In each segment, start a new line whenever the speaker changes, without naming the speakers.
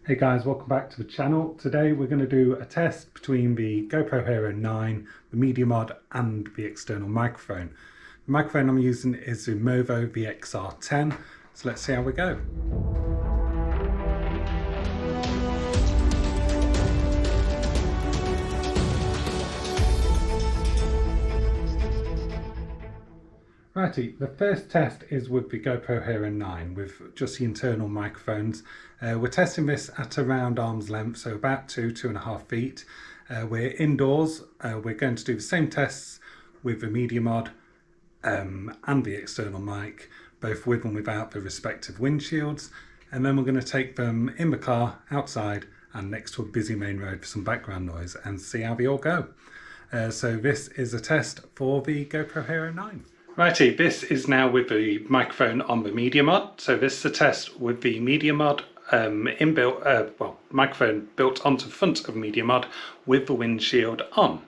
Hey guys, welcome back to the channel. Today we're going to do a test between the GoPro Hero 9, the MediaMod and the external microphone. The microphone I'm using is the Movo VXR10, so let's see how we go. Righty, the first test is with the GoPro Hero 9 with just the internal microphones. We're testing this at around arm's length, so about 2.5 feet. We're indoors. We're going to do the same tests with the MediaMod and the external mic, both with and without the respective windshields. And then we're going to take them in the car, outside, and next to a busy main road for some background noise and see how they all go. So this is a test for the GoPro Hero 9. Righty, this is now with the microphone on the MediaMod. So this is a test with the MediaMod inbuilt, microphone built onto the front of MediaMod with the windshield on.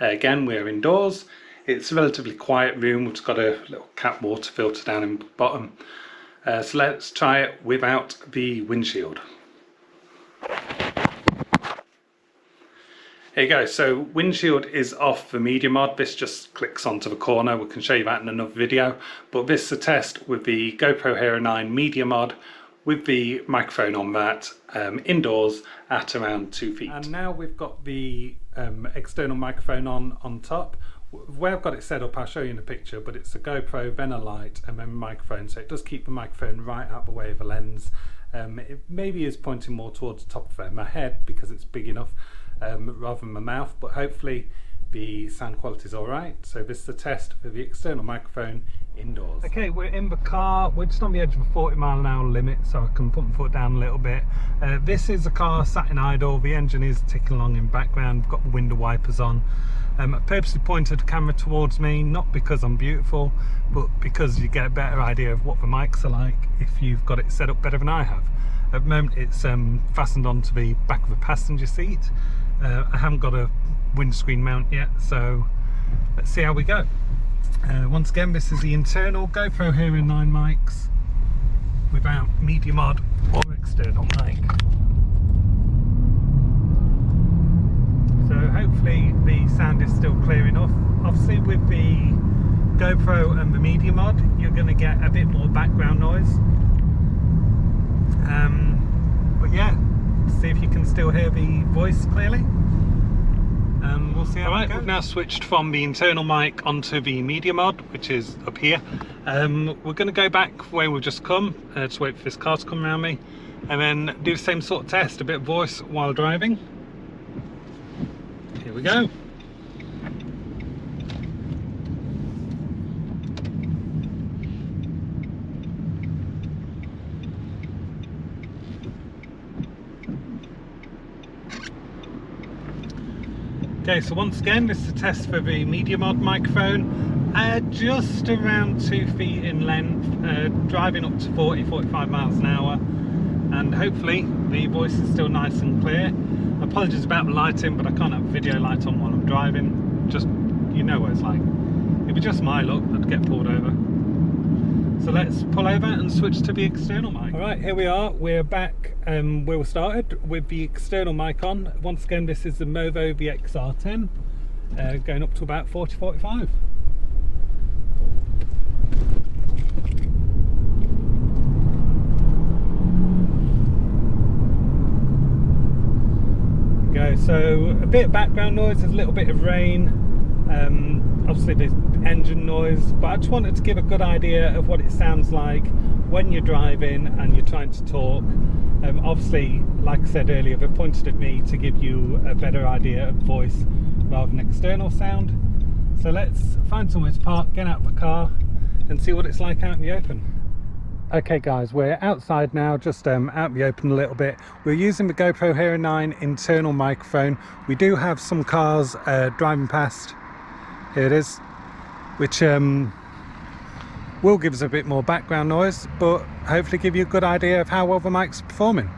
Again, we're indoors. It's a relatively quiet room. We've got a little cat water filter down in the bottom. So let's try it without the windshield. Here you go, so windshield is off the MediaMod. This just clicks onto the corner. We can show you that in another video. But this is a test with the GoPro Hero 9 MediaMod with the microphone on that, indoors at around 2 feet. And now we've got the external microphone on top. Where I've got it set up, I'll show you in a picture, but it's a GoPro, then a light, and then a microphone. So it does keep the microphone right out the way of the lens. It maybe is pointing more towards the top of my head because it's big enough. Rather than my mouth, but hopefully the sound quality is all right. So this is the test for the external microphone indoors. Okay, we're in the car. We're just on the edge of a 40-mile-an-hour limit, so I can put my foot down a little bit. This is a car sat in idle. The engine is ticking along in the background. We've got the window wipers on. I purposely pointed the camera towards me, not because I'm beautiful, but because you get a better idea of what the mics are like if you've got it set up better than I have. At the moment it's fastened onto the back of the passenger seat. I haven't got a windscreen mount yet, so let's see how we go. Once again, this is the internal GoPro Hero 9 mics without MediaMod or external mic. So hopefully the sound is still clear enough. Obviously with the GoPro and the MediaMod you're going to get a bit more background noise. But yeah, see if you can still hear the voice clearly. We'll see how it goes. We've now switched from the internal mic onto the MediaMod, which is up here. We're going to go back where we've just come, just wait for this car to come around me, and then do the same sort of test, a bit of voice while driving. Here we go. Okay, so once again, this is a test for the MediaMod microphone, just around 2 feet in length, driving up to 40-45 miles an hour, and hopefully the voice is still nice and clear. Apologies about the lighting, but I can't have a video light on while I'm driving. Just, you know what it's like. It'd be just my luck, I'd get pulled over. So let's pull over and switch to the external mic. Alright, here we are. We're back where we started with the external mic on. Once again, this is the Movo VXR10, going up to about 40-45. Go. So a bit of background noise, there's a little bit of rain. Obviously there's engine noise, but I just wanted to give a good idea of what it sounds like when you're driving and you're trying to talk. Obviously, like I said earlier, they pointed at me to give you a better idea of voice rather than external sound. So let's find somewhere to park, get out of the car and see what it's like out in the open. Okay guys, we're outside now, just out in the open a little bit. We're using the GoPro Hero 9 internal microphone. We do have some cars driving past. Here it is, which will give us a bit more background noise, but hopefully give you a good idea of how well the mic's performing.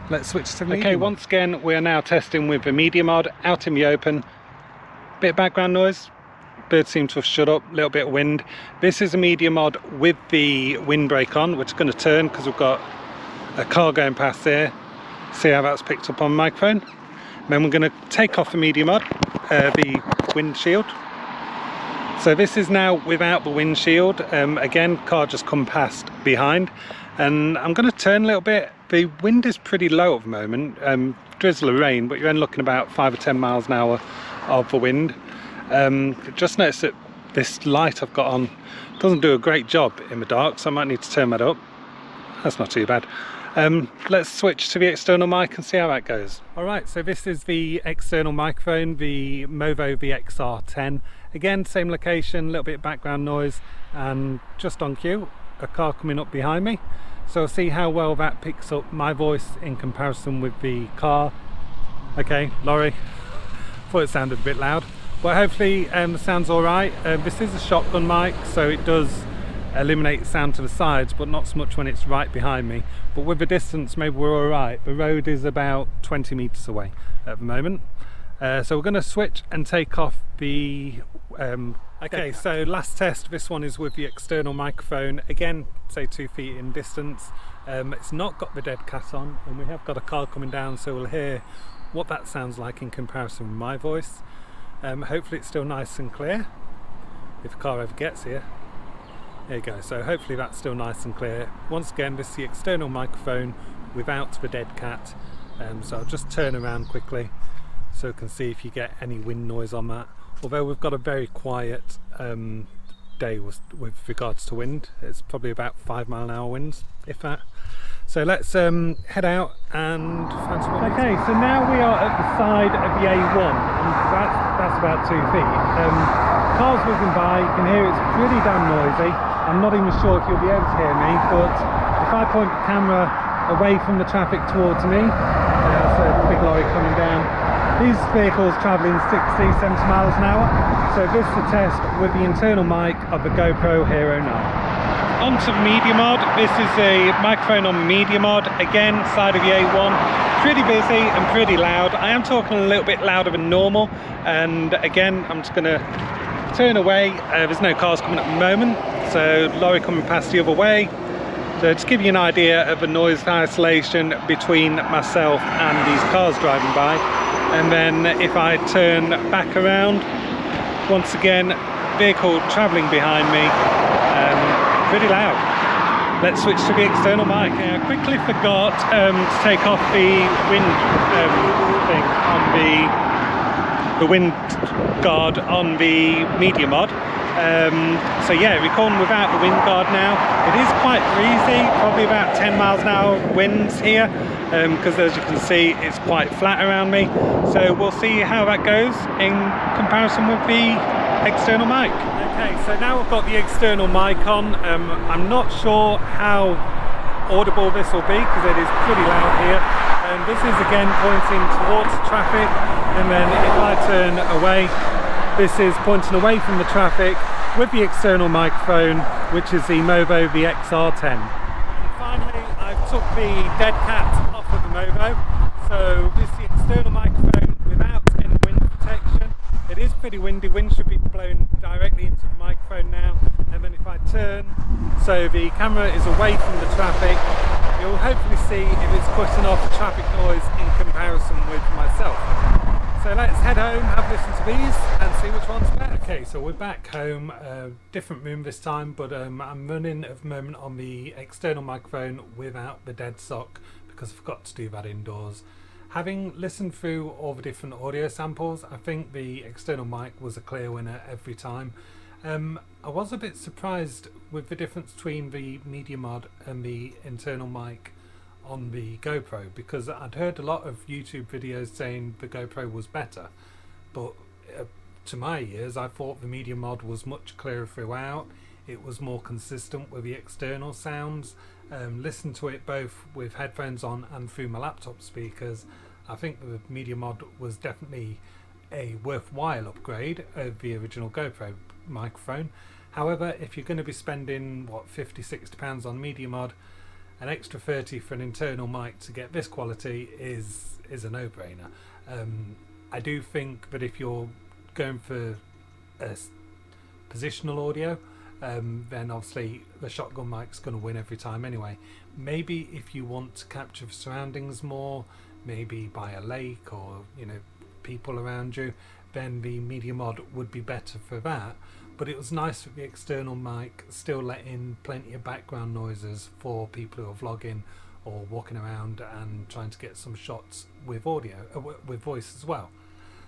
Let's switch to MediaMod. Okay, once again, we are now testing with the MediaMod out in the open. Bit of background noise. Birds seem to have shut up, a little bit of wind. This is a MediaMod with the windbreak on, which is going to turn because we've got a car going past there. See how that's picked up on the microphone. And then we're going to take off the MediaMod, the windshield. So this is now without the windshield. Again, car just come past behind, and I'm going to turn a little bit. The wind is pretty low at the moment, drizzle of rain, but you're only looking about 5 or 10 miles an hour of the wind. Just noticed that this light I've got on doesn't do a great job in the dark, so I might need to turn that up. That's not too bad. Let's switch to the external mic and see how that goes. Alright, so this is the external microphone, the Movo VXR10. Again, same location, a little bit of background noise, and just on cue, a car coming up behind me. So I'll see how well that picks up my voice in comparison with the car. Okay, lorry. Thought it sounded a bit loud, but hopefully the sound's alright. This is a shotgun mic, so it does eliminate sound to the sides, but not so much when it's right behind me. But with the distance, maybe we're alright. The road is about 20 meters away at the moment. So we're going to switch and take off the okay, so last test, this one is with the external microphone, again say 2 feet in distance. It's not got the dead cat on, and we have got a car coming down, so we'll hear what that sounds like in comparison with my voice. Hopefully it's still nice and clear if the car ever gets here. There you go, so hopefully that's still nice and clear. Once again, this is the external microphone without the dead cat. So I'll just turn around quickly so you can see if you get any wind noise on that. Although we've got a very quiet day with regards to wind. It's probably about 5 mile an hour winds, if that. So let's head out and find some wind. Okay, so now we are at the side of the A1, and that's about 2 feet. Cars whizzing by, you can hear it's pretty damn noisy. I'm not even sure if you'll be able to hear me, but if I point the camera away from the traffic towards me, there's a big lorry coming down. These vehicles travelling 60, 70 miles an hour. So this is a test with the internal mic of the GoPro Hero 9. Onto the MediaMod. This is a microphone on the MediaMod. Again, side of the A1. Pretty busy and pretty loud. I am talking a little bit louder than normal. And again, I'm just going to turn away. There's no cars coming at the moment. So lorry coming past the other way. So just give you an idea of the noise isolation between myself and these cars driving by. And then if I turn back around, once again, vehicle travelling behind me, pretty loud. Let's switch to the external mic. I quickly forgot to take off the wind thing on the wind guard on the MediaMod. So yeah, recording without the wind guard now. It is quite breezy, probably about 10 miles an hour winds here, because as you can see it's quite flat around me. So we'll see how that goes in comparison with the external mic. Okay, so now we've got the external mic on. I'm not sure how audible this will be because it is pretty loud here. This is again pointing towards traffic, and then if I turn away, this is pointing away from the traffic with the external microphone, which is the Movo VXR10. And finally, I've took the dead cat off of the Movo, so this is the external microphone without any wind protection. It is pretty windy, wind should be blown directly into the microphone now, and then if I turn, so the camera is away from the traffic, you'll hopefully see if it's cutting off the traffic noise in comparison with myself. So let's head home, have a listen to these and see which one's better. Okay, so we're back home, different room this time, but I'm running at the moment on the external microphone without the dead sock because I forgot to do that indoors. Having listened through all the different audio samples, I think the external mic was a clear winner every time. I was a bit surprised with the difference between the MediaMod and the internal mic on the GoPro, because I'd heard a lot of YouTube videos saying the GoPro was better, but to my ears I thought the MediaMod was much clearer throughout. It was more consistent with the external sounds. Listen to it both with headphones on and through my laptop speakers. I think the MediaMod was definitely a worthwhile upgrade of the original GoPro microphone. However, if you're going to be spending what, £50–60 on MediaMod, an extra 30 for an internal mic to get this quality is a no-brainer. I do think that if you're going for a positional audio, then obviously the shotgun mic's going to win every time anyway. Maybe if you want to capture surroundings more, maybe by a lake or people around you, then the MediaMod would be better for that. But it was nice with the external mic still letting plenty of background noises for people who are vlogging or walking around and trying to get some shots with audio, with voice as well.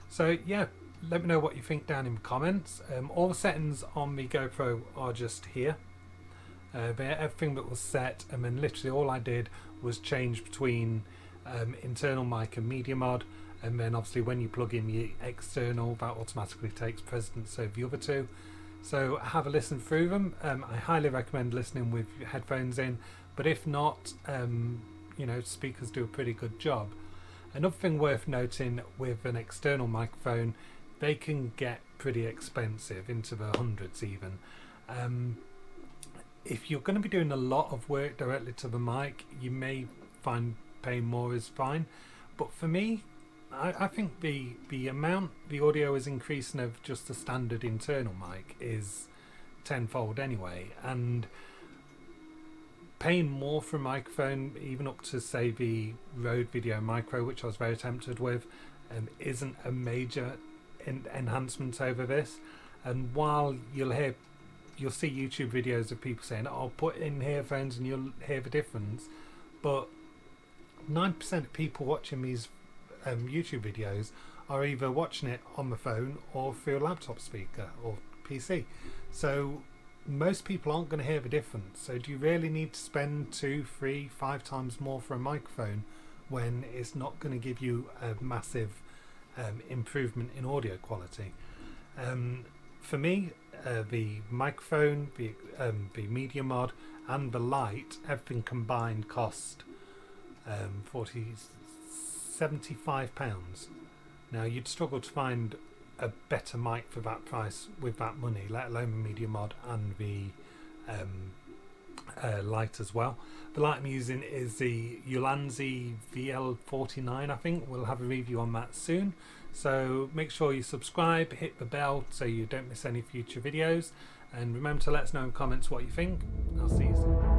So yeah, let me know what you think down in the comments. All the settings on the GoPro are just here. Everything that was set, and then literally all I did was change between internal mic and MediaMod, and then obviously when you plug in the external, that automatically takes precedence over the other two. So have a listen through them. I highly recommend listening with your headphones in, but if not, speakers do a pretty good job. Another thing worth noting with an external microphone, they can get pretty expensive, into the hundreds even. If you're going to be doing a lot of work directly to the mic, you may find paying more is fine. But for me, I think the amount the audio is increasing of just a standard internal mic is tenfold anyway, and paying more for a microphone, even up to say the Rode Video Micro, which I was very tempted with, isn't a major enhancement over this. And while you'll see YouTube videos of people saying, "Oh, put in earphones and you'll hear the difference," but 9% of people watching these YouTube videos are either watching it on the phone or through a laptop speaker or PC. So most people aren't going to hear the difference. So do you really need to spend 2, 3, 5 times more for a microphone when it's not going to give you a massive improvement in audio quality? For me, the microphone, the MediaMod and the light, everything combined cost £75. Now you'd struggle to find a better mic for that price with that money, let alone the MediaMod and the light as well. The light I'm using is the Ulanzi VL49, I think. We'll have a review on that soon. So make sure you subscribe, hit the bell so you don't miss any future videos, and remember to let us know in comments what you think. I'll see you soon.